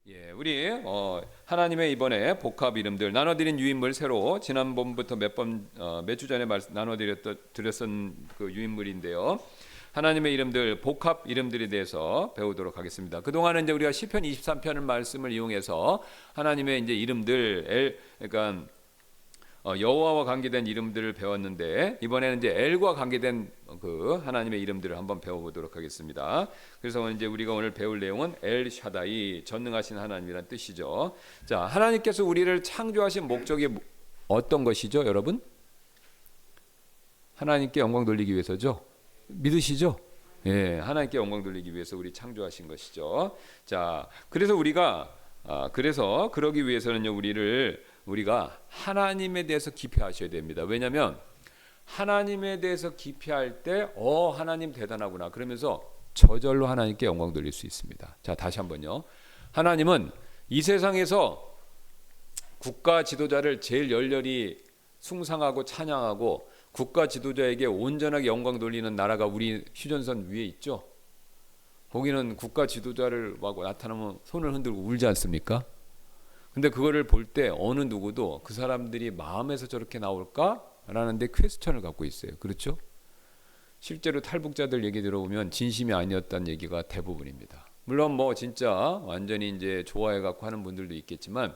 예, 우리 하나님의 이번에 복합 이름들 나눠드린 유인물 새로 지난번부터 몇 주 전에 나눠드렸던 그 유인물인데요. 하나님의 이름들 복합 이름들에 대해서 배우도록 하겠습니다. 그 동안은 이제 우리가 시편 23편을 말씀을 이용해서 하나님의 이제 이름들 그러니까 여호와와 관계된 이름들을 배웠는데 이번에는 이제 엘과 관계된 그 하나님의 이름들을 한번 배워보도록 하겠습니다. 그래서 이제 우리가 오늘 배울 내용은 엘 샤다이 전능하신 하나님이란 뜻이죠. 자, 하나님께서 우리를 창조하신 목적이 어떤 것이죠, 여러분? 하나님께 영광 돌리기 위해서죠. 믿으시죠? 예, 하나님께 영광 돌리기 위해서 우리 창조하신 것이죠. 자, 그래서 그래서 그러기 위해서는요, 우리가 하나님에 대해서 깊이 아셔야 됩니다. 왜냐하면 하나님에 대해서 깊이 할 때 하나님 대단하구나 그러면서 저절로 하나님께 영광 돌릴 수 있습니다. 자, 다시 한번요. 하나님은 이 세상에서 국가 지도자를 제일 열렬히 숭상하고 찬양하고 국가 지도자에게 온전하게 영광 돌리는 나라가 우리 휴전선 위에 있죠. 거기는 국가 지도자를 막 나타나면 손을 흔들고 울지 않습니까? 근데 그거를 볼 때 어느 누구도 그 사람들이 마음에서 저렇게 나올까라는 데 퀘스천을 갖고 있어요. 그렇죠? 실제로 탈북자들 얘기 들어보면 진심이 아니었다는 얘기가 대부분입니다. 물론 뭐 진짜 완전히 이제 좋아해 갖고 하는 분들도 있겠지만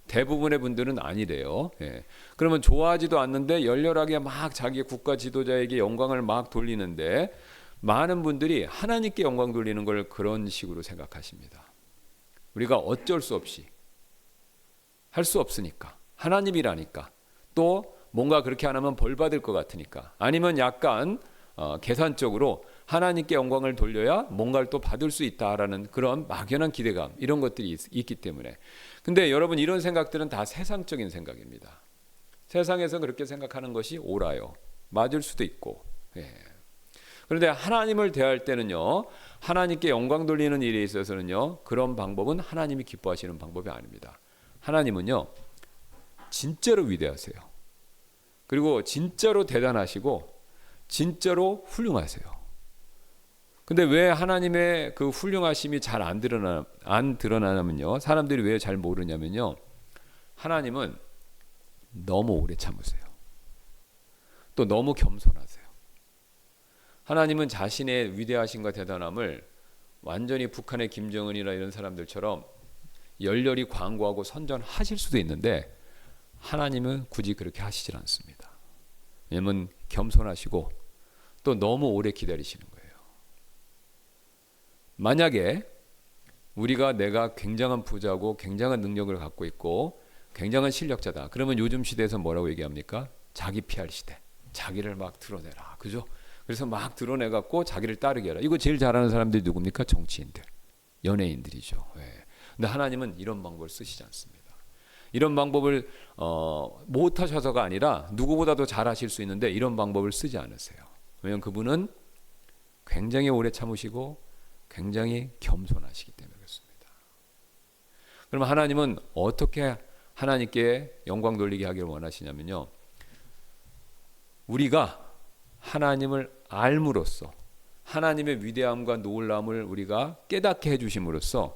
대부분의 분들은 아니래요. 예. 그러면 좋아하지도 않는데 열렬하게 막 자기 국가 지도자에게 영광을 막 돌리는데 많은 분들이 하나님께 영광 돌리는 걸 그런 식으로 생각하십니다. 우리가 어쩔 수 없이 할 수 없으니까, 하나님이라니까, 또 뭔가 그렇게 안 하면 벌 받을 것 같으니까, 아니면 약간 계산적으로 하나님께 영광을 돌려야 뭔가를 또 받을 수 있다라는 그런 막연한 기대감, 이런 것들이 있기 때문에. 근데 여러분, 이런 생각들은 다 세상적인 생각입니다. 세상에서 그렇게 생각하는 것이 옳아요. 맞을 수도 있고. 예. 그런데 하나님을 대할 때는요, 하나님께 영광 돌리는 일에 있어서는요, 그런 방법은 하나님이 기뻐하시는 방법이 아닙니다. 하나님은요, 진짜로 위대하세요. 그리고 진짜로 대단하시고 진짜로 훌륭하세요. 근데 왜 하나님의 그 훌륭하심이 잘 안 드러나냐면요, 사람들이 왜 잘 모르냐면요, 하나님은 너무 오래 참으세요. 또 너무 겸손하세요. 하나님은 자신의 위대하심과 대단함을 완전히 북한의 김정은이나 이런 사람들처럼 열렬히 광고하고 선전하실 수도 있는데 하나님은 굳이 그렇게 하시질 않습니다. 왜냐하면 겸손하시고 또 너무 오래 기다리시는 거예요. 만약에 내가 굉장한 부자고 굉장한 능력을 갖고 있고 굉장한 실력자다, 그러면 요즘 시대에서 뭐라고 얘기합니까? 자기 PR 시대. 자기를 막 드러내라, 그죠? 그래서 막 드러내갖고 자기를 따르게 하라. 이거 제일 잘하는 사람들이 누굽니까? 정치인들, 연예인들이죠. 예. 근데 하나님은 이런 방법을 쓰시지 않습니다. 이런 방법을 못하셔서가 아니라 누구보다도 잘하실 수 있는데 이런 방법을 쓰지 않으세요. 왜냐하면 그분은 굉장히 오래 참으시고 굉장히 겸손하시기 때문에 그렇습니다. 그럼 하나님은 어떻게 하나님께 영광 돌리게 하기를 원하시냐면요, 우리가 하나님을 알므로써 하나님의 위대함과 놀라움을 우리가 깨닫게 해주심으로써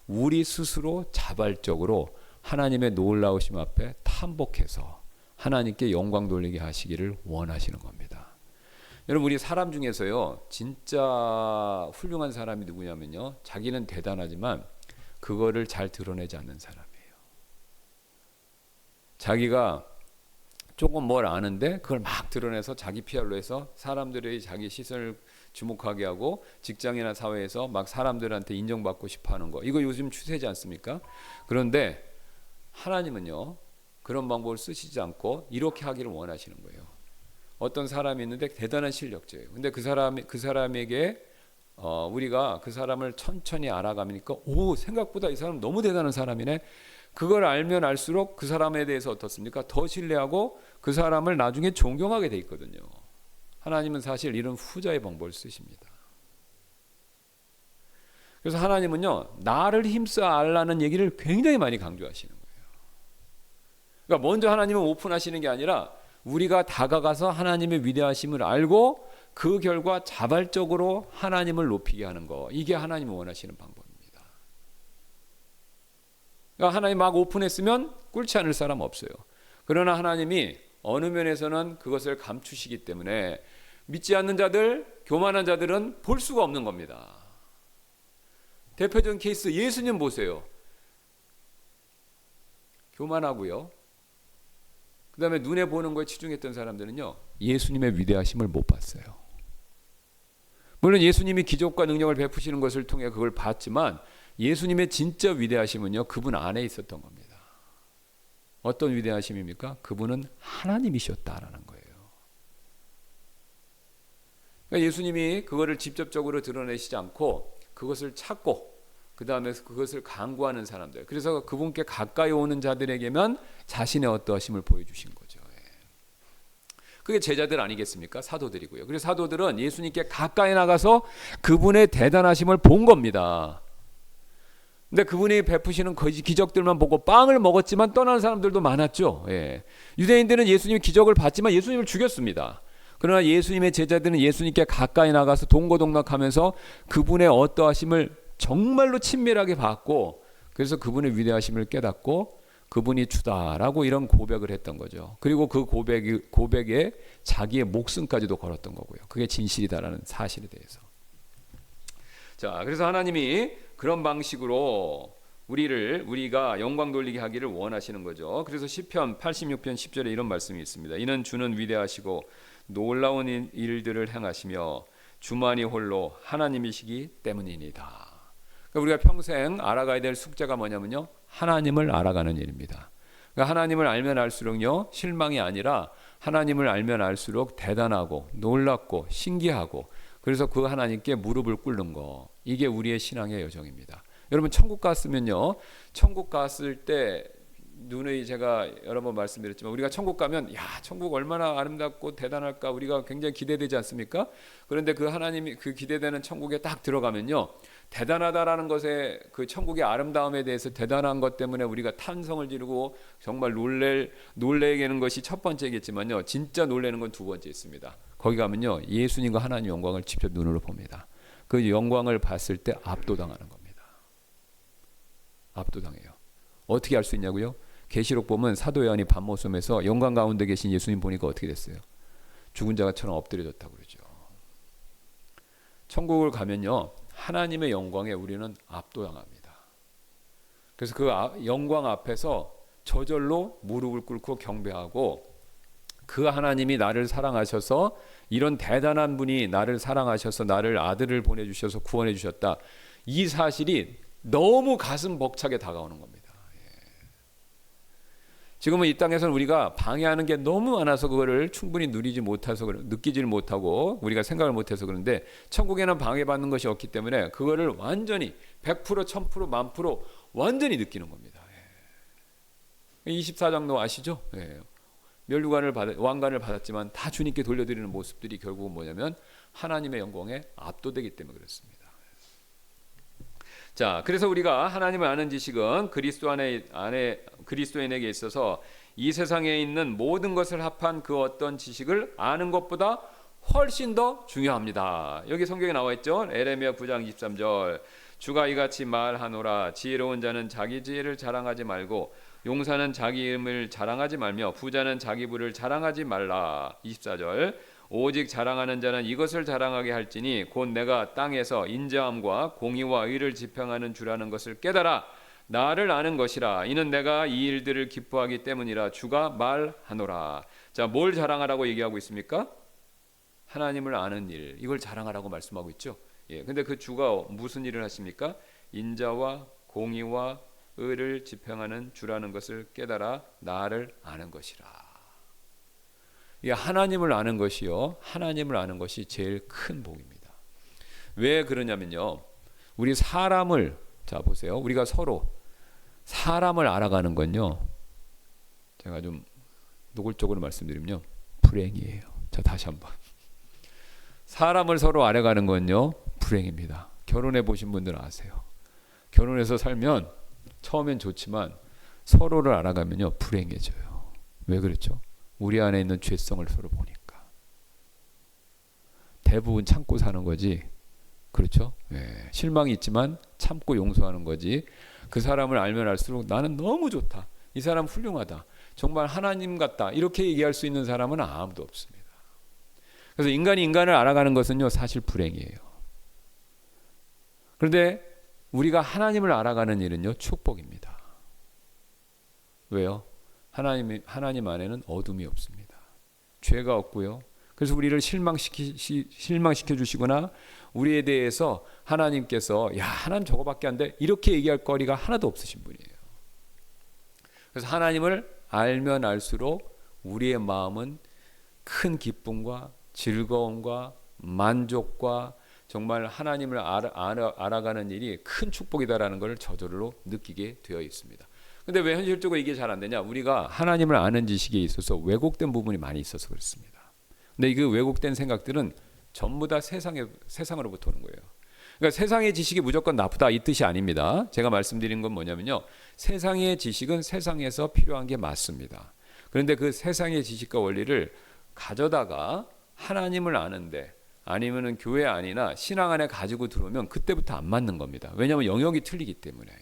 우리 스스로 자발적으로 하나님의 놀라우심 앞에 탐복해서 하나님께 영광 돌리게 하시기를 원하시는 겁니다. 여러분, 우리 사람 중에서요, 진짜 훌륭한 사람이 누구냐면요, 자기는 대단하지만 그거를 잘 드러내지 않는 사람이에요. 자기가 조금 뭘 아는데 그걸 막 드러내서 자기 PR로 해서 사람들의 자기 시선을 주목하게 하고 직장이나 사회에서 막 사람들한테 인정받고 싶어하는 거, 이거 요즘 추세지 않습니까? 그런데 하나님은요, 그런 방법을 쓰시지 않고 이렇게 하기를 원하시는 거예요. 어떤 사람이 있는데 대단한 실력자예요. 근데 그 사람에게 우리가 그 사람을 천천히 알아가니까 생각보다 이 사람 너무 대단한 사람이네. 그걸 알면 알수록 그 사람에 대해서 어떻습니까? 더 신뢰하고 그 사람을 나중에 존경하게 돼 있거든요. 하나님은 사실 이런 후자의 방법을 쓰십니다. 그래서 하나님은요, 나를 힘써 알라는 얘기를 굉장히 많이 강조하시는 거예요. 그러니까 먼저 하나님은 오픈하시는 게 아니라 우리가 다가가서 하나님의 위대하심을 알고 그 결과 자발적으로 하나님을 높이게 하는 거, 이게 하나님이 원하시는 방법입니다. 그러니까 하나님 막 오픈했으면 꿇지 않을 사람 없어요. 그러나 하나님이 어느 면에서는 그것을 감추시기 때문에 믿지 않는 자들, 교만한 자들은 볼 수가 없는 겁니다. 대표적인 케이스 예수님 보세요. 교만하고요. 그 다음에 눈에 보는 거에 치중했던 사람들은요, 예수님의 위대하심을 못 봤어요. 물론 예수님이 기적과 능력을 베푸시는 것을 통해 그걸 봤지만 예수님의 진짜 위대하심은요, 그분 안에 있었던 겁니다. 어떤 위대하심입니까? 그분은 하나님이셨다라는 거예요. 그러니까 예수님이 그거를 직접적으로 드러내시지 않고 그것을 찾고 그 다음에 그것을 간구하는 사람들, 그래서 그분께 가까이 오는 자들에게만 자신의 어떠하심을 보여주신 거죠. 그게 제자들 아니겠습니까? 사도들이고요. 그래서 사도들은 예수님께 가까이 나가서 그분의 대단하심을 본 겁니다. 근데 그분이 베푸시는 기적들만 보고 빵을 먹었지만 떠나는 사람들도 많았죠. 유대인들은 예수님이 기적을 봤지만 예수님을 죽였습니다. 그러나 예수님의 제자들은 예수님께 가까이 나가서 동고동락하면서 그분의 어떠하심을 정말로 친밀하게 봤고, 그래서 그분의 위대하심을 깨닫고 그분이 주다라고 이런 고백을 했던 거죠. 그리고 그 고백에 자기의 목숨까지도 걸었던 거고요. 그게 진실이다라는 사실에 대해서. 자, 그래서 하나님이 그런 방식으로 우리가 영광 돌리게 하기를 원하시는 거죠. 그래서 시편 86편 10절에 이런 말씀이 있습니다. 이는 주는 위대하시고 놀라운 일들을 행하시며 주만이 홀로 하나님이시기 때문이니다. 그러니까 우리가 평생 알아가야 될 숙제가 뭐냐면요, 하나님을 알아가는 일입니다. 그러니까 하나님을 알면 알수록요, 실망이 아니라 하나님을 알면 알수록 대단하고 놀랍고 신기하고, 그래서 그 하나님께 무릎을 꿇는 거, 이게 우리의 신앙의 여정입니다. 여러분 천국 갔으면요, 천국 갔을 때 눈의, 제가 여러 번 말씀드렸지만 우리가 천국 가면 야, 천국 얼마나 아름답고 대단할까 우리가 굉장히 기대되지 않습니까? 그런데 그 하나님이 그 기대되는 천국에 딱 들어가면요, 대단하다라는 것에, 그 천국의 아름다움에 대해서 대단한 것 때문에 우리가 탄성을 지르고 정말 놀래게는 것이 첫 번째겠지만요, 진짜 놀래는 건 두 번째 있습니다. 거기 가면요, 예수님과 하나님 영광을 직접 눈으로 봅니다. 그 영광을 봤을 때 압도당하는 겁니다. 압도당해요. 어떻게 알 수 있냐고요? 계시록 보면 사도 요한이 밤모섬에서 영광 가운데 계신 예수님 보니까 어떻게 됐어요? 죽은 자가처럼 엎드려졌다고 그러죠. 천국을 가면요, 하나님의 영광에 우리는 압도당합니다. 그래서 그 영광 앞에서 저절로 무릎을 꿇고 경배하고, 그 하나님이 나를 사랑하셔서, 이런 대단한 분이 나를 사랑하셔서 나를 아들을 보내주셔서 구원해 주셨다, 이 사실이 너무 가슴 벅차게 다가오는 겁니다. 지금은 이 땅에서는 우리가 방해하는 게 너무 많아서 그거를 충분히 느끼지를 못하고 우리가 생각을 못해서 그런데, 천국에는 방해받는 것이 없기 때문에 그거를 완전히 100%, 1000%, 10,000% 완전히 느끼는 겁니다. 24장로 아시죠? 왕관을 받았지만 다 주님께 돌려드리는 모습들이 결국은 뭐냐면 하나님의 영광에 압도되기 때문에 그렇습니다. 자, 그래서 우리가 하나님을 아는 지식은 그리스도인에게 있어서 이 세상에 있는 모든 것을 합한 그 어떤 지식을 아는 것보다 훨씬 더 중요합니다. 여기 성경에 나와 있죠. 에레미야 9장 23절. 주가 이같이 말하노라. 지혜로운 자는 자기 지혜를 자랑하지 말고 용사는 자기 힘을 자랑하지 말며 부자는 자기 부를 자랑하지 말라. 24절. 오직 자랑하는 자는 이것을 자랑하게 할지니 곧 내가 땅에서 인자함과 공의와 의를 지평하는 주라는 것을 깨달아 나를 아는 것이라. 이는 내가 이 일들을 기뻐하기 때문이라. 주가 말하노라. 자, 뭘 자랑하라고 얘기하고 있습니까? 하나님을 아는 일, 이걸 자랑하라고 말씀하고 있죠. 근데 그 주가 무슨 일을 하십니까? 인자와 공의와 의를 지평하는 주라는 것을 깨달아 나를 아는 것이라. 하나님을 아는 것이요, 하나님을 아는 것이 제일 큰 복입니다. 왜 그러냐면요, 우리 사람을, 자 보세요, 우리가 서로 사람을 알아가는 건요, 제가 좀 노골적으로 말씀드리면요, 불행이에요. 자, 다시 한번, 사람을 서로 알아가는 건요, 불행입니다. 결혼해 보신 분들은 아세요. 결혼해서 살면 처음엔 좋지만 서로를 알아가면요, 불행해져요. 왜 그렇죠? 우리 안에 있는 죄성을 서로 보니까. 대부분 참고 사는 거지, 그렇죠? 실망이 있지만 참고 용서하는 거지. 그 사람을 알면 알수록 나는 너무 좋다. 이 사람 훌륭하다. 정말 하나님 같다. 이렇게 얘기할 수 있는 사람은 아무도 없습니다. 그래서 인간이 인간을 알아가는 것은요, 사실 불행이에요. 그런데 우리가 하나님을 알아가는 일은요, 축복입니다. 왜요? 하나님 안에는 어둠이 없습니다. 죄가 없고요. 그래서 우리를 실망시켜 주시거나 우리에 대해서 하나님께서 야, 하나님 저거밖에 안 돼. 이렇게 얘기할 거리가 하나도 없으신 분이에요. 그래서 하나님을 알면 알수록 우리의 마음은 큰 기쁨과 즐거움과 만족과 정말 하나님을 알아가는 일이 큰 축복이다라는 것을 저절로 느끼게 되어 있습니다. 근데 왜 현실적으로 이게 잘 안 되냐? 우리가 하나님을 아는 지식에 있어서 왜곡된 부분이 많이 있어서 그렇습니다. 근데 그 왜곡된 생각들은 전부 다 세상으로부터 오는 거예요. 그러니까 세상의 지식이 무조건 나쁘다 이 뜻이 아닙니다. 제가 말씀드린 건 뭐냐면요. 세상의 지식은 세상에서 필요한 게 맞습니다. 그런데 그 세상의 지식과 원리를 가져다가 하나님을 아는데 아니면은 교회 안이나 신앙 안에 가지고 들어오면 그때부터 안 맞는 겁니다. 왜냐하면 영역이 틀리기 때문에.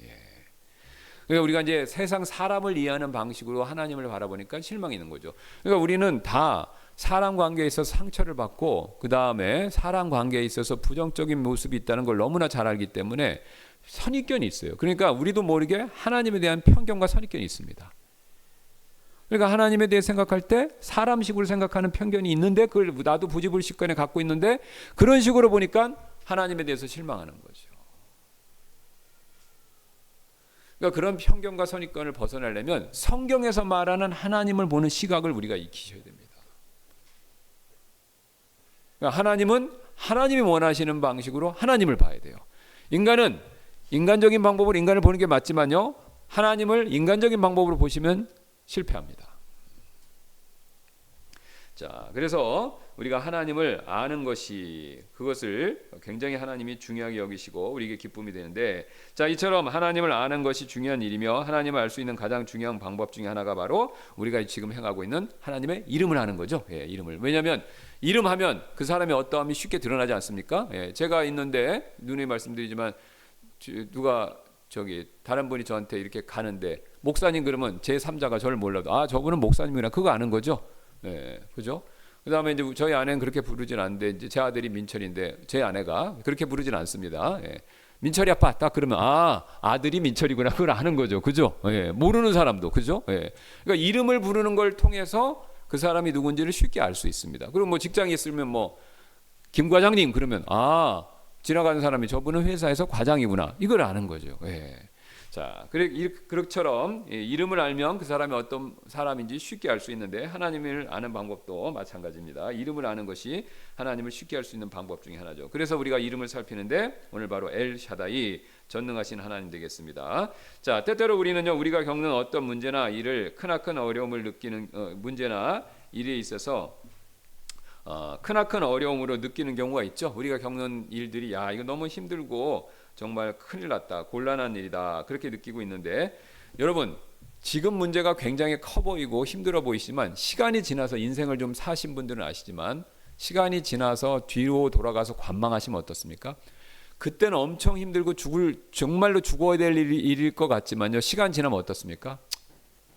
그러니까 우리가 이제 세상 사람을 이해하는 방식으로 하나님을 바라보니까 실망이 있는 거죠. 그러니까 우리는 다 사람 관계에 있어서 상처를 받고 그 다음에 사람 관계에 있어서 부정적인 모습이 있다는 걸 너무나 잘 알기 때문에 선입견이 있어요. 그러니까 우리도 모르게 하나님에 대한 편견과 선입견이 있습니다. 그러니까 하나님에 대해 생각할 때 사람식으로 생각하는 편견이 있는데 그걸 나도 부지불식간에 갖고 있는데 그런 식으로 보니까 하나님에 대해서 실망하는 거죠. 그러니까 그런 편견과 선입견을 벗어나려면 성경에서 말하는 하나님을 보는 시각을 우리가 익히셔야 됩니다. 그러니까 하나님은 하나님이 원하시는 방식으로 하나님을 봐야 돼요. 인간은 인간적인 방법으로 인간을 보는 게 맞지만요. 하나님을 인간적인 방법으로 보시면 실패합니다. 자, 그래서 우리가 하나님을 아는 것이 그것을 굉장히 하나님이 중요하게 여기시고 우리에게 기쁨이 되는데 자, 이처럼 하나님을 아는 것이 중요한 일이며 하나님을 알 수 있는 가장 중요한 방법 중에 하나가 바로 우리가 지금 행하고 있는 하나님의 이름을 아는 거죠. 이름을. 왜냐하면 이름하면 그 사람의 어떠함이 쉽게 드러나지 않습니까? 제가 있는데 누누이 말씀드리지만 누가 다른 분이 저한테 이렇게 가는데 목사님 그러면 제 3자가 저를 몰라도 아 저분은 목사님이구나 그거 아는 거죠. 그죠? 그 다음에 이제 저희 아내는 그렇게 부르진 않는데 이제 제 아들이 민철인데 제 아내가 그렇게 부르진 않습니다. 민철이 아빠 딱 그러면 아 아들이 민철이구나 그걸 아는 거죠. 그죠? 모르는 사람도 그죠? 그러니까 이름을 부르는 걸 통해서 그 사람이 누군지를 쉽게 알 수 있습니다. 그리고 뭐 직장에 있으면 뭐 김 과장님 그러면 아 지나가는 사람이 저분은 회사에서 과장이구나 이걸 아는 거죠. 자, 그렇처럼 이름을 알면 그 사람이 어떤 사람인지 쉽게 알 수 있는데 하나님을 아는 방법도 마찬가지입니다. 이름을 아는 것이 하나님을 쉽게 알 수 있는 방법 중에 하나죠. 그래서 우리가 이름을 살피는데 오늘 바로 엘샤다이 전능하신 하나님 되겠습니다. 자, 때때로 우리는요 우리가 겪는 어떤 문제나 일을 크나큰 어려움을 느끼는 문제나 일에 있어서 크나큰 어려움으로 느끼는 경우가 있죠. 우리가 겪는 일들이 야 이거 너무 힘들고 정말 큰일 났다 곤란한 일이다 그렇게 느끼고 있는데 여러분 지금 문제가 굉장히 커 보이고 힘들어 보이지만 시간이 지나서 인생을 좀 사신 분들은 아시지만 시간이 지나서 뒤로 돌아가서 관망하시면 어떻습니까? 그때는 엄청 힘들고 정말로 죽어야 될 일일 것 같지만요 시간 지나면 어떻습니까?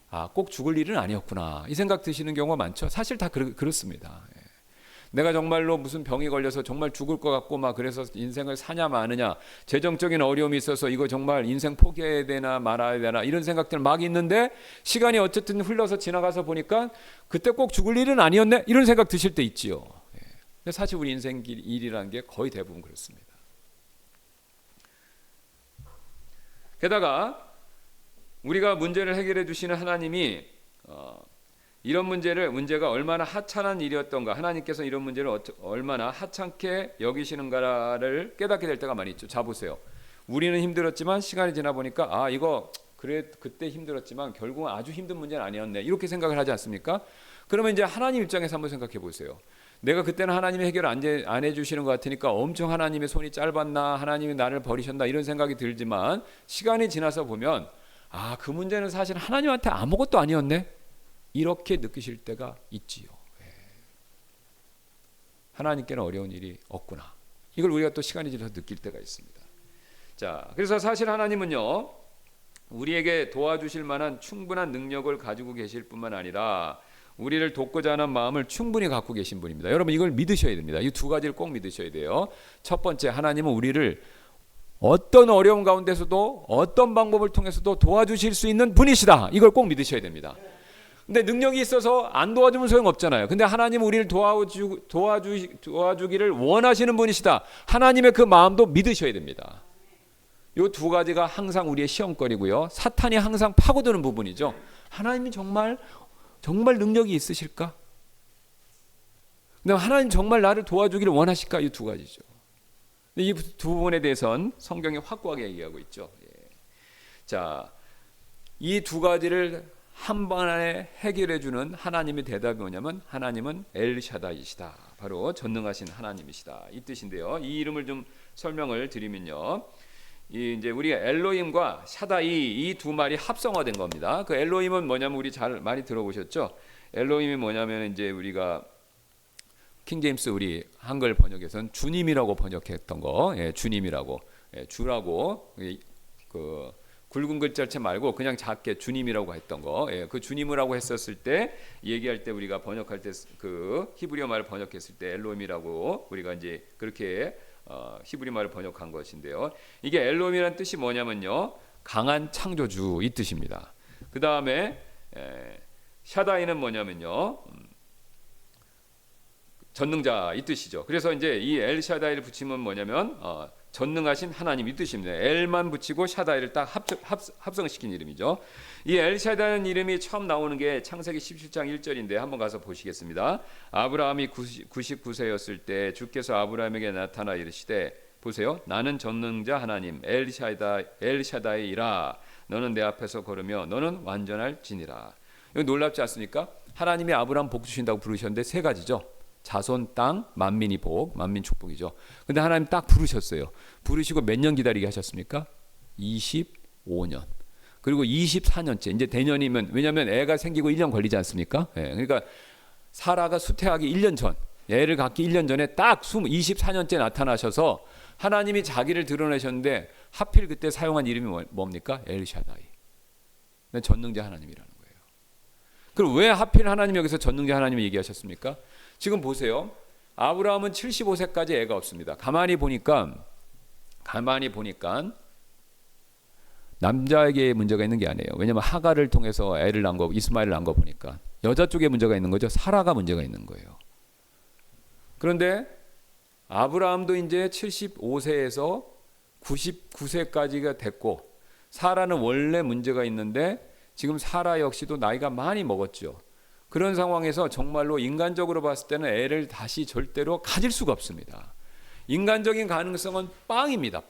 아, 꼭 죽을 일은 아니었구나 이 생각 드시는 경우가 많죠. 사실 다 그렇습니다. 내가 정말로 무슨 병이 걸려서 정말 죽을 것 같고 막 그래서 인생을 사냐 마느냐 재정적인 어려움이 있어서 이거 정말 인생 포기해야 되나 말아야 되나 이런 생각들 막 있는데 시간이 어쨌든 흘러서 지나가서 보니까 그때 꼭 죽을 일은 아니었네 이런 생각 드실 때 있지요. 근데 사실 우리 인생 일이라는 게 거의 대부분 그렇습니다. 게다가 우리가 문제를 해결해 주시는 하나님이 이런 문제가 얼마나 하찮은 일이었던가 하나님께서 이런 문제를 얼마나 하찮게 여기시는가를 깨닫게 될 때가 많이 있죠. 자 보세요. 우리는 힘들었지만 시간이 지나 보니까 아 이거 그래 그때 힘들었지만 결국은 아주 힘든 문제는 아니었네 이렇게 생각을 하지 않습니까? 그러면 이제 하나님 입장에서 한번 생각해 보세요. 내가 그때는 하나님이 해결 안 해주시는 것 같으니까 엄청 하나님의 손이 짧았나 하나님이 나를 버리셨나 이런 생각이 들지만 시간이 지나서 보면 아 그 문제는 사실 하나님한테 아무것도 아니었네 이렇게 느끼실 때가 있지요. 하나님께는 어려운 일이 없구나. 이걸 우리가 또 시간이 지나서 느낄 때가 있습니다. 자, 그래서 사실 하나님은요 우리에게 도와주실 만한 충분한 능력을 가지고 계실 뿐만 아니라 우리를 돕고자 하는 마음을 충분히 갖고 계신 분입니다. 여러분 이걸 믿으셔야 됩니다. 이 두 가지를 꼭 믿으셔야 돼요. 첫 번째, 하나님은 우리를 어떤 어려움 가운데서도 어떤 방법을 통해서도 도와주실 수 있는 분이시다. 이걸 꼭 믿으셔야 됩니다. 근데 능력이 있어서 안 도와주면 소용없잖아요. 근데 하나님은 우리를 도와주기를 원하시는 분이시다. 하나님의 그 마음도 믿으셔야 됩니다. 이 두 가지가 항상 우리의 시험거리고요. 사탄이 항상 파고드는 부분이죠. 하나님이 정말 능력이 있으실까? 근데 하나님 정말 나를 도와주기를 원하실까? 이 두 가지죠. 이 두 부분에 대해서는 성경이 확고하게 얘기하고 있죠. 자, 이 두 가지를 한 번에 해결해 주는 하나님의 대답이 뭐냐면 하나님은 엘샤다이시다. 바로 전능하신 하나님이시다. 이 뜻인데요. 이 이름을 좀 설명을 드리면요. 이제 우리가 엘로힘과 샤다이 이 두 말이 합성화된 겁니다. 그 엘로힘은 뭐냐면 우리 잘 많이 들어보셨죠? 엘로힘이 뭐냐면 이제 우리가 킹 제임스 우리 한글 번역에서는 주님이라고 번역했던 거, 주님이라고, 주라고 그 굵은 글자체 말고 그냥 작게 주님이라고 했던 거, 그 주님이라고 했었을 때 얘기할 때 우리가 번역할 때 그 히브리어 말을 번역했을 때 엘로힘이라고 우리가 이제 그렇게 히브리 말을 번역한 것인데요. 이게 엘로힘이라는 뜻이 뭐냐면요, 강한 창조주 이 뜻입니다. 그 다음에 샤다이는 뭐냐면요, 전능자 이 뜻이죠. 그래서 이제 이 엘샤다이를 붙이면 뭐냐면 전능하신 하나님 이 뜻입니다. 엘만 붙이고 샤다이를 딱 합성시킨 이름이죠. 이 엘샤다이라는 이름이 처음 나오는 게 창세기 17장 1절인데 한번 가서 보시겠습니다. 아브라함이 99세였을 때 주께서 아브라함에게 나타나 이르시되 보세요. 나는 전능자 하나님 엘샤다이라. 너는 내 앞에서 걸으며 너는 완전할지니라. 이거 놀랍지 않습니까? 하나님이 아브라함 복 주신다고 부르셨는데 세 가지죠. 자손, 땅, 만민이 복, 만민 축복이죠. 근데 하나님 딱 부르셨어요. 부르시고 몇 년 기다리게 하셨습니까? 25년. 그리고 24년째. 이제 대년이면, 왜냐하면 애가 생기고 1년 걸리지 않습니까? 그러니까 사라가 수태하기 1년 전, 애를 갖기 1년 전에 딱 24년째 나타나셔서 하나님이 자기를 드러내셨는데 하필 그때 사용한 이름이 뭡니까? 엘샤다이. 전능자 하나님이라는 거예요. 그럼 왜 하필 하나님 여기서 전능자 하나님을 얘기하셨습니까? 지금 보세요. 아브라함은 75세까지 애가 없습니다. 가만히 보니까 남자에게 문제가 있는 게 아니에요. 왜냐하면 하갈을 통해서 애를 낳은 거, 이스마엘을 낳은 거 보니까 여자 쪽에 문제가 있는 거죠. 사라가 문제가 있는 거예요. 그런데 아브라함도 이제 75세에서 99세까지가 됐고, 사라는 원래 문제가 있는데 지금 사라 역시도 나이가 많이 먹었죠. 그런 상황에서 정말로 인간적으로 봤을 때는 애를 다시 절대로 가질 수가 없습니다. 인간적인 가능성은 빵입니다.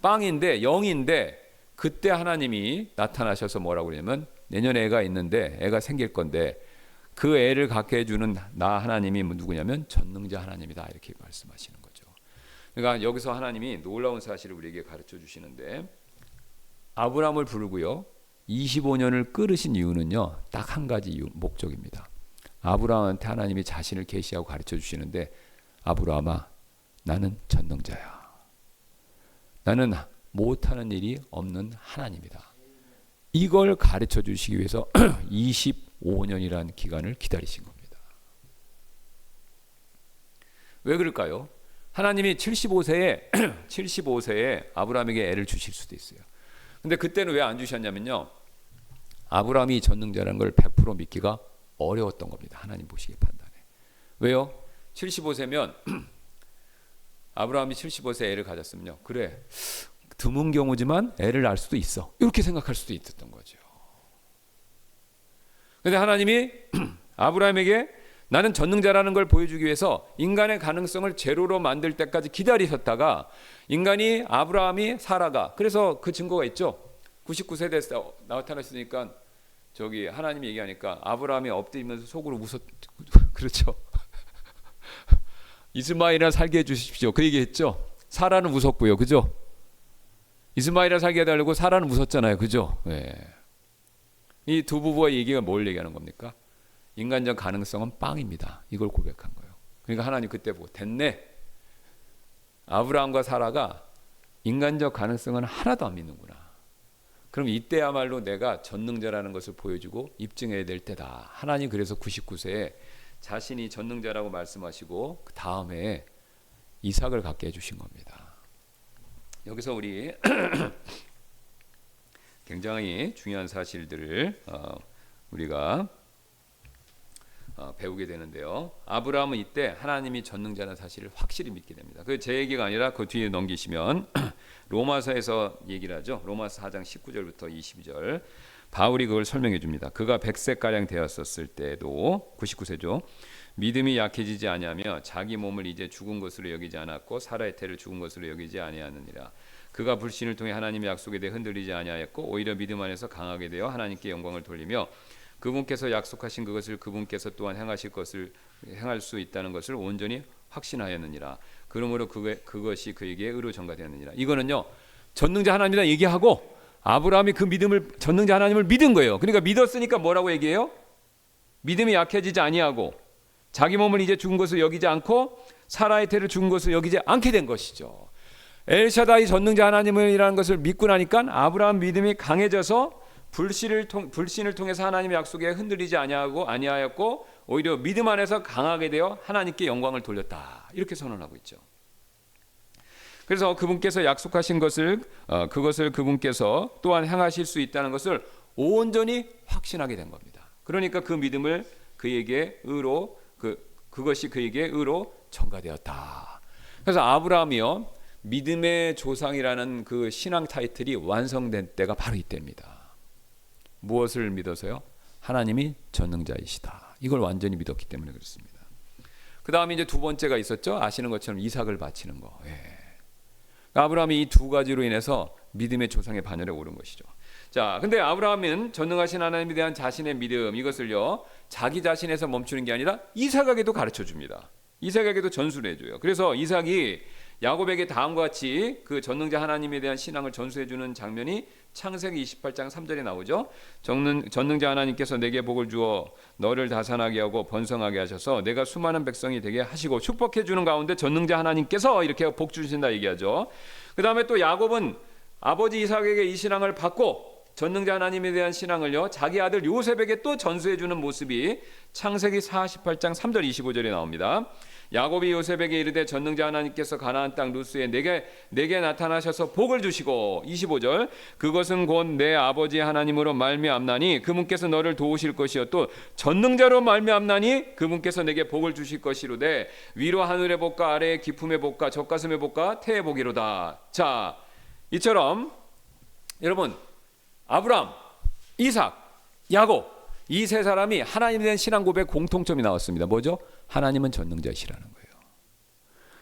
빵인데 0인데 그때 하나님이 나타나셔서 뭐라고 그러냐면 내년에 애가 있는데 애가 생길 건데 그 애를 갖게 해주는 나 하나님이 누구냐면 전능자 하나님이다, 이렇게 말씀하시는 거죠. 그러니까 여기서 하나님이 놀라운 사실을 우리에게 가르쳐 주시는데, 아브라함을 부르고요 25년을 끌으신 이유는요 딱 한 가지 목적입니다. 아브라함한테 하나님이 자신을 계시하고 가르쳐 주시는데, 아브라함아 나는 전능자야. 나는 못하는 일이 없는 하나님이다. 이걸 가르쳐 주시기 위해서 25년이라는 기간을 기다리신 겁니다. 왜 그럴까요? 하나님이 75세에 아브라함에게 애를 주실 수도 있어요. 근데 그때는 왜 안 주셨냐면요, 아브라함이 전능자라는 걸 100% 믿기가 어려웠던 겁니다. 하나님 보시기에 판단에. 왜요? 75세면 아브라함이 75세 애를 가졌으면요, 그래 드문 경우지만 애를 낳을 수도 있어, 이렇게 생각할 수도 있었던 거죠. 그런데 하나님이 아브라함에게 나는 전능자라는 걸 보여주기 위해서 인간의 가능성을 제로로 만들 때까지 기다리셨다가, 인간이 아브라함이 사라가, 그래서 그 증거가 있죠. 99세 됐을 때 나타났으니까 저기 하나님이 얘기하니까 아브라함이 엎드리면서 속으로 그렇죠. 이스마엘이나 살게 해주십시오, 그 얘기했죠. 사라는 웃었고요, 그죠? 이스마엘이나 살게 해달라고 사라는 웃었잖아요, 그죠? 네. 이 두 부부의 얘기가 뭘 얘기하는 겁니까? 인간적 가능성은 빵입니다. 이걸 고백한 거예요. 그러니까 하나님 그때 보고 됐네, 아브라함과 사라가 인간적 가능성은 하나도 안 믿는구나. 그럼 이때야말로 내가 전능자라는 것을 보여주고 입증해야 될 때다. 하나님 그래서 99세에 자신이 전능자라고 말씀하시고 그 다음에 이삭을 갖게 해주신 겁니다. 여기서 우리 굉장히 중요한 사실들을 우리가 배우게 되는데요. 아브라함은 이때 하나님이 전능자라는 사실을 확실히 믿게 됩니다. 그 제 얘기가 아니라 그 뒤에 넘기시면 로마서에서 얘기를 하죠. 로마서 4장 19절부터 22절 바울이 그걸 설명해 줍니다. 그가 100세가량 되었었을 때도 99세죠. 믿음이 약해지지 아니하며 자기 몸을 이제 죽은 것으로 여기지 않았고 사라의 태를 죽은 것으로 여기지 아니하느니라. 그가 불신을 통해 하나님의 약속에 대해 흔들리지 아니하였고 오히려 믿음 안에서 강하게 되어 하나님께 영광을 돌리며 그분께서 약속하신 그것을 그분께서 또한 행할 수 있다는 것을 온전히 확신하였느니라. 그러므로 그것이 그에게 의로 전가되었느니라. 이거는요, 전능자 하나님이라 얘기하고 아브라함이 그 믿음을 전능자 하나님을 믿은 거예요. 그러니까 믿었으니까 뭐라고 얘기해요? 믿음이 약해지지 아니하고 자기 몸을 이제 죽은 것을 여기지 않고 사라의 태를 죽은 것을 여기지 않게 된 것이죠. 엘샤다이 전능자 하나님이라는 것을 믿고 나니까 아브라함 믿음이 강해져서 불신을 통해서 하나님의 약속에 흔들리지 아니하였고 오히려 믿음 안에서 강하게 되어 하나님께 영광을 돌렸다. 이렇게 선언하고 있죠. 그래서 그분께서 약속하신 그것을 그분께서 또한 행하실 수 있다는 것을 온전히 확신하게 된 겁니다. 그러니까 그 믿음을 그에게 의로 그것이 그에게 의로 전가되었다. 그래서 아브라함이요, 믿음의 조상이라는 그 신앙 타이틀이 완성된 때가 바로 이때입니다. 무엇을 믿어서요? 하나님이 전능자이시다. 이걸 완전히 믿었기 때문에 그렇습니다. 그 다음에 이제 두 번째가 있었죠. 아시는 것처럼 이삭을 바치는 거. 아브라함이 이 두 가지로 인해서 믿음의 조상의 반열에 오른 것이죠. 자, 근데 아브라함은 전능하신 하나님에 대한 자신의 믿음, 이것을요, 자기 자신에서 멈추는 게 아니라 이삭에게도 가르쳐 줍니다. 이삭에게도 전수를 해줘요. 그래서 이삭이 야곱에게 다음과 같이 그 전능자 하나님에 대한 신앙을 전수해주는 장면이 창세기 28장 3절에 나오죠. 전능자 하나님께서 내게 복을 주어 너를 다산하게 하고 번성하게 하셔서 내가 수많은 백성이 되게 하시고 축복해주는 가운데 전능자 하나님께서 이렇게 복 주신다 얘기하죠. 그 다음에 또 야곱은 아버지 이삭에게 이 신앙을 받고 전능자 하나님에 대한 신앙을요, 자기 아들 요셉에게 또 전수해주는 모습이 창세기 48장 3절 25절에 나옵니다. 야곱이 요셉에게 이르되 전능자 하나님께서 가나안 땅 루스에 내게 나타나셔서 복을 주시고 25절 그것은 곧 내 아버지 하나님으로 말미암나니 그분께서 너를 도우실 것이요 또 전능자로 말미암나니 그분께서 내게 복을 주실 것이로되 위로 하늘의 복과 아래의 기품의 복과 젖가슴의 복과 태의 복이로다. 자, 이처럼 여러분 아브람, 이삭, 야곱 이 세 사람이 하나님에 대한 신앙 고백 공통점이 나왔습니다. 뭐죠? 하나님은 전능자이시라는 거예요.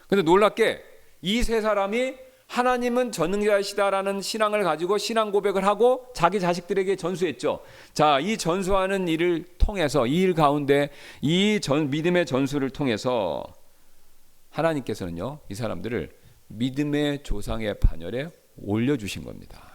근데 놀랍게 이 세 사람이 하나님은 전능자이시다라는 신앙을 가지고 신앙 고백을 하고 자기 자식들에게 전수했죠. 자, 이 전수하는 일을 통해서 이 일 가운데 믿음의 전수를 통해서 하나님께서는요, 이 사람들을 믿음의 조상의 반열에 올려주신 겁니다.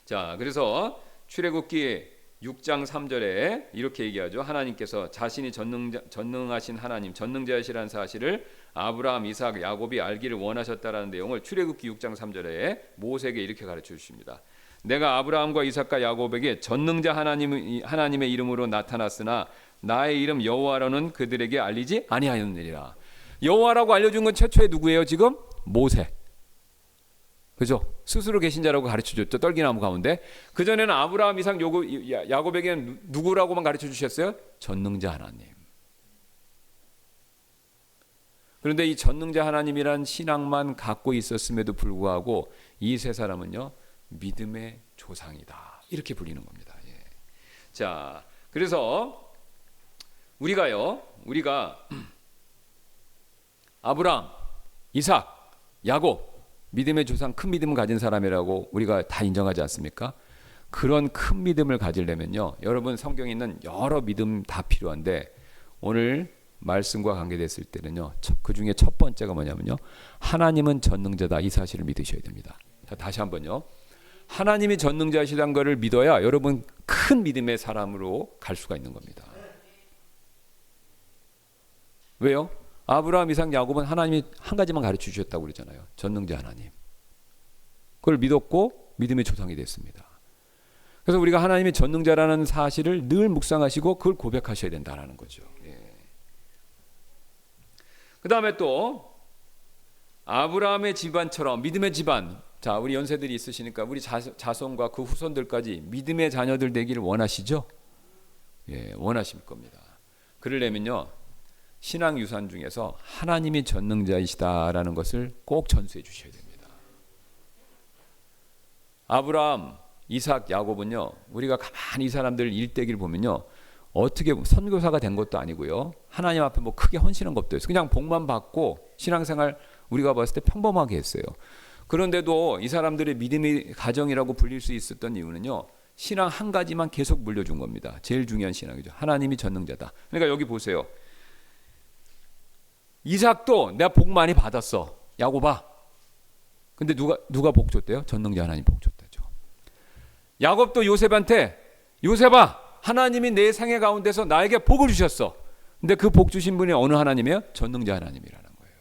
자, 그래서 출애굽기 6장 3절에 이렇게 얘기하죠. 하나님께서 자신이 전능하신 하나님, 전능자이시라는 사실을 아브라함, 이삭, 야곱이 알기를 원하셨다라는 내용을 출애굽기 6장 3절에 모세에게 이렇게 가르쳐 주십니다. 내가 아브라함과 이삭과 야곱에게 전능자 하나님의 이름으로 나타났으나 나의 이름 여호와로는 그들에게 알리지 아니하였느니라. 여호와라고 알려준 건 최초의 누구예요? 지금 모세. 그죠? 스스로 계신 자라고 가르쳐줬죠. 떨기나무 가운데. 그전에는 아브라함, 이삭, 야곱에게는 누구라고만 가르쳐 주셨어요? 전능자 하나님. 그런데 이 전능자 하나님이란 신앙만 갖고 있었음에도 불구하고 이 세 사람은요, 믿음의 조상이다. 이렇게 불리는 겁니다. 자, 그래서 우리가 아브라함, 이삭, 야곱 믿음의 조상, 큰 믿음을 가진 사람이라고 우리가 다 인정하지 않습니까? 그런 큰 믿음을 가지려면요, 여러분 성경에 있는 여러 믿음 다 필요한데 오늘 말씀과 관계됐을 때는요, 그 중에 첫 번째가 뭐냐면요, 하나님은 전능자다, 이 사실을 믿으셔야 됩니다. 자, 다시 한번요, 하나님이 전능자이시다는 것을 믿어야 여러분 큰 믿음의 사람으로 갈 수가 있는 겁니다. 왜요? 아브라함, 이삭, 야곱은 하나님이 한 가지만 가르쳐 주셨다고 그러잖아요. 전능자 하나님. 그걸 믿었고 믿음의 조상이 됐습니다. 그래서 우리가 하나님의 전능자라는 사실을 늘 묵상하시고 그걸 고백하셔야 된다는 거죠. 예. 그 다음에 또 아브라함의 집안처럼 믿음의 집안, 자 우리 연세들이 있으시니까 우리 자손과 그 후손들까지 믿음의 자녀들 되기를 원하시죠? 예, 원하실 겁니다. 그러려면요 신앙 유산 중에서 하나님이 전능자이시다라는 것을 꼭 전수해 주셔야 됩니다. 아브라함, 이삭, 야곱은요 우리가 가만히 이 사람들 일대기를 보면요 어떻게 선교사가 된 것도 아니고요 하나님 앞에 뭐 크게 헌신한 것도 없어요. 그냥 복만 받고 신앙생활 우리가 봤을 때 평범하게 했어요. 그런데도 이 사람들의 믿음의 가정이라고 불릴 수 있었던 이유는요 신앙 한 가지만 계속 물려준 겁니다. 제일 중요한 신앙이죠. 하나님이 전능자다. 그러니까 여기 보세요. 이삭도 내가 복 많이 받았어. 야곱아. 근데 누가 복 줬대요? 전능자 하나님 복 줬다죠. 야곱도 요셉한테 요셉아 하나님이 내 생애 가운데서 나에게 복을 주셨어. 근데 그 복 주신 분이 어느 하나님이에요? 전능자 하나님이라는 거예요.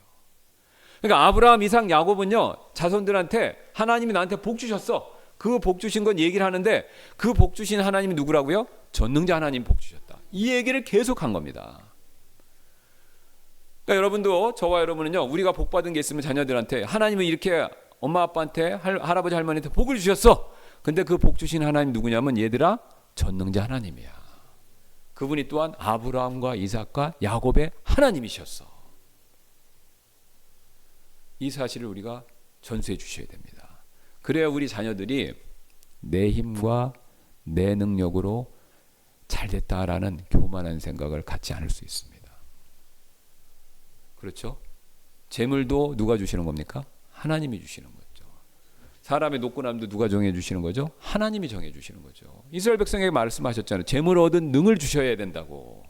그러니까 아브라함, 이삭, 야곱은요 자손들한테 하나님이 나한테 복 주셨어. 그 복 주신 건 얘기를 하는데 그 복 주신 하나님이 누구라고요? 전능자 하나님 복 주셨다. 이 얘기를 계속 한 겁니다. 그러니까 여러분도 저와 여러분은요 우리가 복 받은 게 있으면 자녀들한테 하나님은 이렇게 엄마 아빠한테 할아버지 할머니한테 복을 주셨어. 근데 그 복 주신 하나님 누구냐면 얘들아 전능자 하나님이야. 그분이 또한 아브라함과 이삭과 야곱의 하나님이셨어. 이 사실을 우리가 전수해 주셔야 됩니다. 그래야 우리 자녀들이 내 힘과 내 능력으로 잘됐다라는 교만한 생각을 갖지 않을 수 있습니다. 그렇죠? 재물도 누가 주시는 겁니까? 하나님이 주시는 거죠. 사람의 노고남도 누가 정해 주시는 거죠? 하나님이 정해 주시는 거죠. 이스라엘 백성에게 말씀하셨잖아요. 재물 얻은 능을 주셔야 된다고.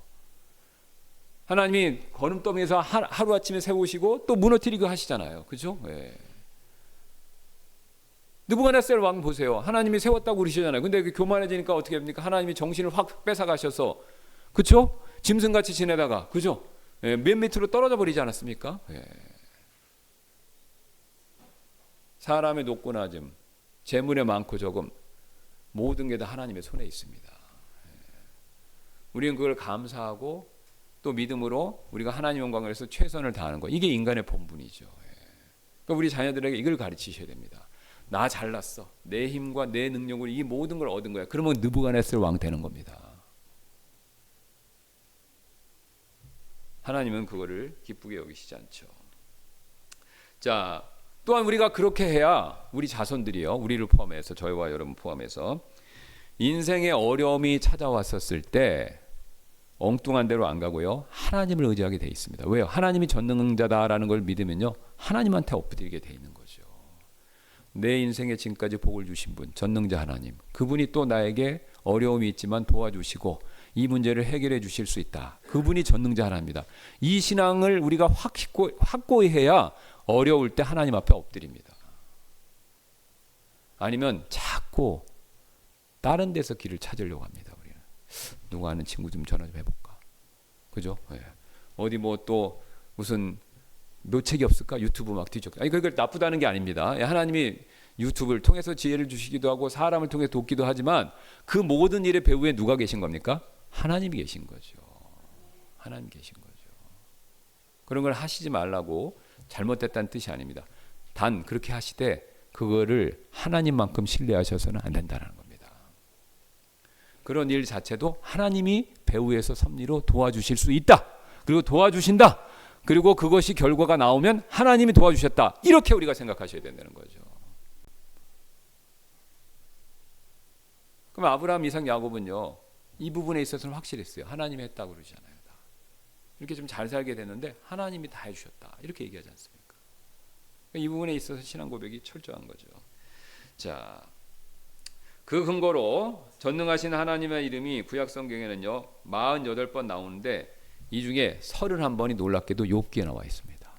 하나님이 거름더미에서 하루아침에 세우시고 또 무너뜨리고 하시잖아요. 그죠? 예. 느부갓네살 왕 보세요. 하나님이 세웠다고 그러시잖아요. 근데 교만해지니까 어떻게 됩니까? 하나님이 정신을 확 뺏어가셔서 그죠? 짐승같이 지내다가 그죠? 예, 맨 밑으로 떨어져 버리지 않았습니까? 예. 사람의 높고 낮음, 재물의 많고 적음 모든 게 다 하나님의 손에 있습니다. 예. 우리는 그걸 감사하고 또 믿음으로 우리가 하나님 영광을 위해서 최선을 다하는 거. 이게 인간의 본분이죠. 예. 그러니까 우리 자녀들에게 이걸 가르치셔야 됩니다. 나 잘났어. 내 힘과 내 능력으로 이 모든 걸 얻은 거야. 그러면 느부갓네살 왕 되는 겁니다. 하나님은 그거를 기쁘게 여기시지 않죠. 자, 또한 우리가 그렇게 해야 우리 자손들이요, 우리를 포함해서 저희와 여러분 포함해서 인생의 어려움이 찾아왔었을 때 엉뚱한 대로 안 가고요, 하나님을 의지하게 돼 있습니다. 왜요? 하나님이 전능자다라는 걸 믿으면요, 하나님한테 엎드리게 돼 있는 거죠. 내 인생에 지금까지 복을 주신 분, 전능자 하나님, 그분이 또 나에게 어려움이 있지만 도와주시고 이 문제를 해결해 주실 수 있다. 그분이 전능자 하나입니다. 이 신앙을 우리가 확고히 해야 어려울 때 하나님 앞에 엎드립니다. 아니면 자꾸 다른 데서 길을 찾으려고 합니다. 우리는 누가 아는 친구 좀 전화 좀 해볼까? 그죠? 네. 어디 뭐 또 무슨 묘책이 없을까? 유튜브 막 뒤적. 아니 그걸 나쁘다는 게 아닙니다. 하나님이 유튜브를 통해서 지혜를 주시기도 하고 사람을 통해 돕기도 하지만 그 모든 일의 배후에 누가 계신 겁니까? 하나님이 계신 거죠. 하나님 계신 거죠. 그런 걸 하시지 말라고 잘못됐다는 뜻이 아닙니다. 단 그렇게 하시되 그거를 하나님만큼 신뢰하셔서는 안 된다는 겁니다. 그런 일 자체도 하나님이 배후에서 섭리로 도와주실 수 있다. 그리고 도와주신다. 그리고 그것이 결과가 나오면 하나님이 도와주셨다. 이렇게 우리가 생각하셔야 된다는 거죠. 그럼 아브라함, 이삭, 야곱은요, 이 부분에 있어서는 확실했어요. 하나님이 했다고 그러잖아요. 다. 이렇게 좀 잘 살게 됐는데 하나님이 다 해주셨다. 이렇게 얘기하지 않습니까? 이 부분에 있어서 신앙 고백이 철저한 거죠. 자, 그 근거로 전능하신 하나님의 이름이 구약 성경에는요 48번 나오는데 이 중에 31번이 놀랍게도 욥기에 나와 있습니다.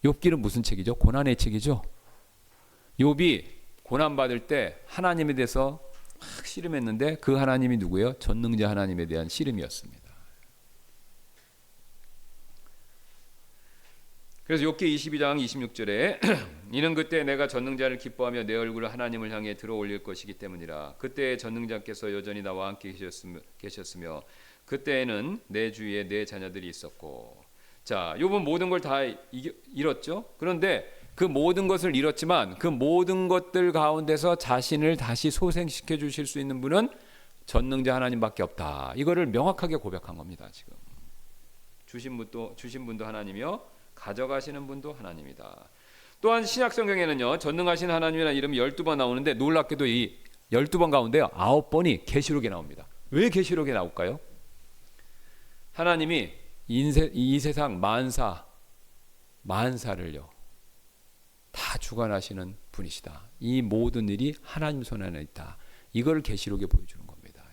욥기는 무슨 책이죠? 고난의 책이죠. 욥이 고난받을 때 하나님에 대해서 막 씨름했는데 그 하나님이 누구예요? 전능자 하나님에 대한 씨름이었습니다. 그래서 욥기 22장 26절에 이는 그때 내가 전능자를 기뻐하며 내 얼굴을 하나님을 향해 들어 올릴 것이기 때문이라. 그때 전능자께서 여전히 나와 함께 계셨으며 그때에는 내 주위에 내 자녀들이 있었고. 자, 욥은 모든 걸 다 잃었죠. 그런데 그 모든 것을 잃었지만 그 모든 것들 가운데서 자신을 다시 소생시켜 주실 수 있는 분은 전능자 하나님밖에 없다. 이거를 명확하게 고백한 겁니다. 지금 주신 분도 하나님이요, 가져가시는 분도 하나님이다. 또한 신약 성경에는요, 전능하신 하나님이라는 이름이 12번 나오는데 놀랍게도 이 12번 가운데요 9번이 계시록에 나옵니다. 왜 계시록에 나올까요? 하나님이 이 세상 만사를요 다 주관하시는 분이시다. 이 모든 일이 하나님 손 안에 있다. 이걸 계시록에 보여주는 겁니다.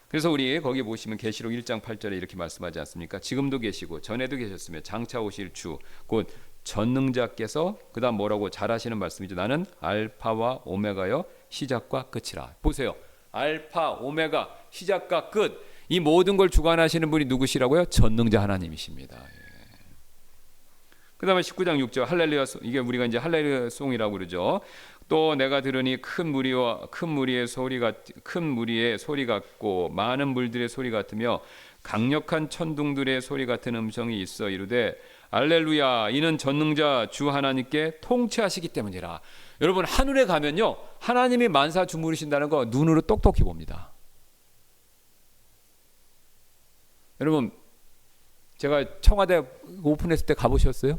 그래서 우리 거기 보시면 계시록 1장 8절에 이렇게 말씀하지 않습니까? 지금도 계시고 전에도 계셨으며 장차 오실 주 곧 전능자께서 그다음 뭐라고 잘하시는 말씀이죠. 나는 알파와 오메가여 시작과 끝이라. 보세요. 알파, 오메가, 시작과 끝. 이 모든 걸 주관하시는 분이 누구시라고요? 전능자 하나님이십니다. 그 다음에 19장 6절 할렐루야, 이게 우리가 이제 할렐루야 송이라고 그러죠. 또 내가 들으니 큰 무리의 소리 같고 많은 물들의 소리 같으며 강력한 천둥들의 소리 같은 음성이 있어 이르되 할렐루야, 이는 전능자 주 하나님께 통치하시기 때문이라. 여러분, 하늘에 가면요 하나님이 만사 주무르신다는 거 눈으로 똑똑히 봅니다. 여러분, 제가 청와대 오픈했을 때 가보셨어요?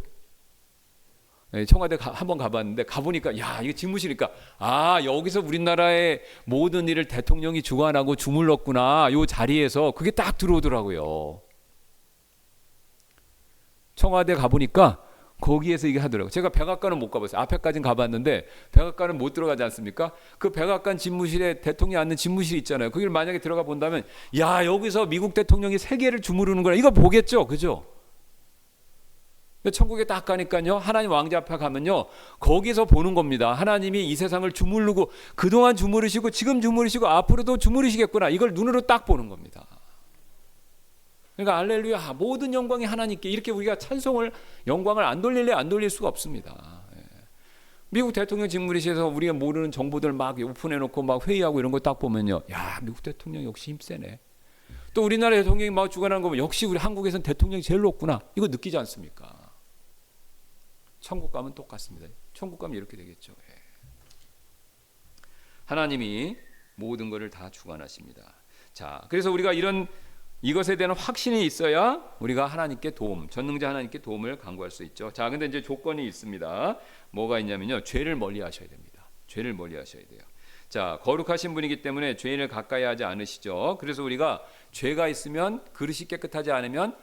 네, 청와대 한번 가봤는데 가보니까 야, 이게 집무실이니까 여기서 우리나라의 모든 일을 대통령이 주관하고 주물렀구나. 요 자리에서 그게 딱 들어오더라고요. 청와대 가보니까 거기에서 이게 하더라고요. 제가 백악관은 못 가봤어요. 앞에까지는 가봤는데 백악관은 못 들어가지 않습니까? 그 백악관 집무실에 대통령이 앉는 집무실이 있잖아요. 거기를 만약에 들어가 본다면 야, 여기서 미국 대통령이 세계를 주무르는 거라 이거 보겠죠. 그죠? 천국에 딱 가니까요 하나님 왕자 앞에 가면요 거기서 보는 겁니다. 하나님이 이 세상을 주무르고 그동안 주무르시고 지금 주무르시고 앞으로도 주무르시겠구나. 이걸 눈으로 딱 보는 겁니다. 그러니까 할렐루야, 모든 영광이 하나님께. 이렇게 우리가 찬송을, 영광을 안 돌릴 수가 없습니다. 미국 대통령 집무실에서 우리가 모르는 정보들 막 오픈해놓고 막 회의하고 이런 거 딱 보면요, 야, 미국 대통령 역시 힘세네. 또 우리나라 대통령이 막 주관하는 거 보면 역시 우리 한국에서는 대통령이 제일 높구나. 이거 느끼지 않습니까? 천국 가면 똑같습니다. 천국 가면 이렇게 되겠죠. 하나님이 모든 것을 다 주관하십니다. 자, 그래서 우리가 이것에 대한 확신이 있어야 우리가 하나님께 전능자 하나님께 도움을 간구할 수 있죠. 자, 근데 이제 조건이 있습니다. 뭐가 있냐면요, 죄를 멀리하셔야 됩니다. 죄를 멀리하셔야 돼요. 자, 거룩하신 분이기 때문에 죄인을 가까이 하지 않으시죠. 그래서 우리가 죄가 있으면, 그릇이 깨끗하지 않으면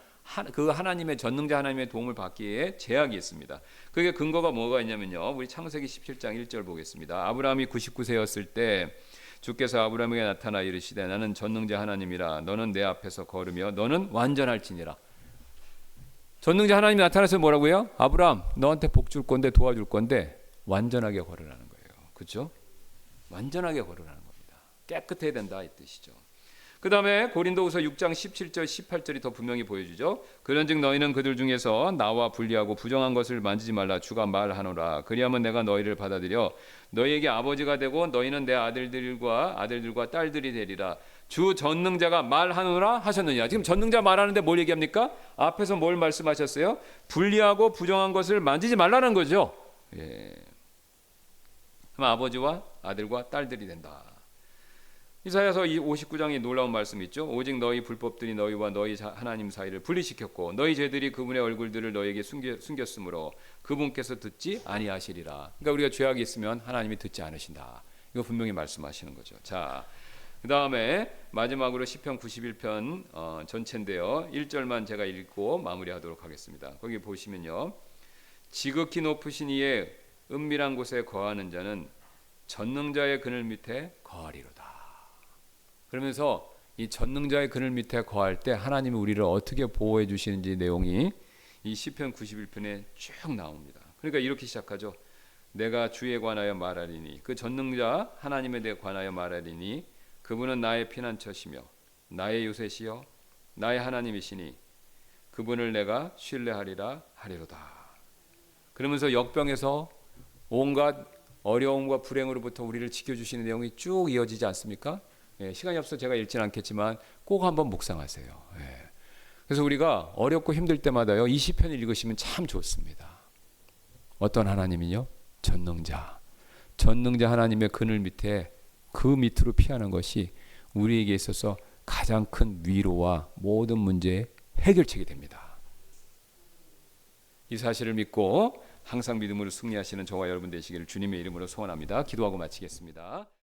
그 하나님의 전능자 하나님의 도움을 받기에 제약이 있습니다. 그게 근거가 뭐가 있냐면요, 우리 창세기 17장 1절 보겠습니다. 아브라함이 99세였을 때 주께서 아브라함에게 나타나 이르시되 나는 전능자 하나님이라. 너는 내 앞에서 걸으며 너는 완전할지니라. 전능자 하나님이 나타나서 뭐라고요? 아브라함, 너한테 복 줄 건데, 도와줄 건데 완전하게 걸으라는 거예요. 그렇죠? 완전하게 걸으라는 겁니다. 깨끗해야 된다 이 뜻이죠. 그 다음에 고린도후서 6장 17절 18절이 더 분명히 보여주죠. 그런즉 너희는 그들 중에서 나와 분리하고 부정한 것을 만지지 말라. 주가 말하노라. 그리하면 내가 너희를 받아들여 너희에게 아버지가 되고 너희는 내 아들들과 딸들이 되리라. 주 전능자가 말하노라 하셨느냐. 지금 전능자 말하는데 뭘 얘기합니까? 앞에서 뭘 말씀하셨어요? 분리하고 부정한 것을 만지지 말라는 거죠. 예. 그럼 아버지와 아들과 딸들이 된다. 이사야서 59장에 놀라운 말씀이 있죠. 오직 너희 불법들이 너희와 너희 하나님 사이를 분리시켰고 너희 죄들이 그분의 얼굴들을 너희에게 숨겼으므로 그분께서 듣지 아니하시리라. 그러니까 우리가 죄악이 있으면 하나님이 듣지 않으신다. 이거 분명히 말씀하시는 거죠. 자, 그 다음에 마지막으로 시편 91편 전체인데요. 1절만 제가 읽고 마무리하도록 하겠습니다. 거기 보시면요, 지극히 높으신 이의 은밀한 곳에 거하는 자는 전능자의 그늘 밑에 거하리로다. 그러면서 이 전능자의 그늘 밑에 거할 때 하나님이 우리를 어떻게 보호해 주시는지 내용이 이 시편 91편에 쭉 나옵니다. 그러니까 이렇게 시작하죠. 내가 주에 관하여 말하리니, 그 전능자 하나님에 대해 관하여 말하리니 그분은 나의 피난처시며 나의 요새시여 나의 하나님이시니 그분을 내가 신뢰하리라 하리로다. 그러면서 역병에서 온갖 어려움과 불행으로부터 우리를 지켜주시는 내용이 쭉 이어지지 않습니까? 예, 시간이 없어 제가 읽지는 않겠지만 꼭 한번 묵상하세요. 예. 그래서 우리가 어렵고 힘들 때마다요, 이 시편을 읽으시면 참 좋습니다. 어떤 하나님이요? 전능자 하나님의 그늘 밑에 그 밑으로 피하는 것이 우리에게 있어서 가장 큰 위로와 모든 문제의 해결책이 됩니다. 이 사실을 믿고 항상 믿음으로 승리하시는 저와 여러분 되시기를 주님의 이름으로 소원합니다. 기도하고 마치겠습니다.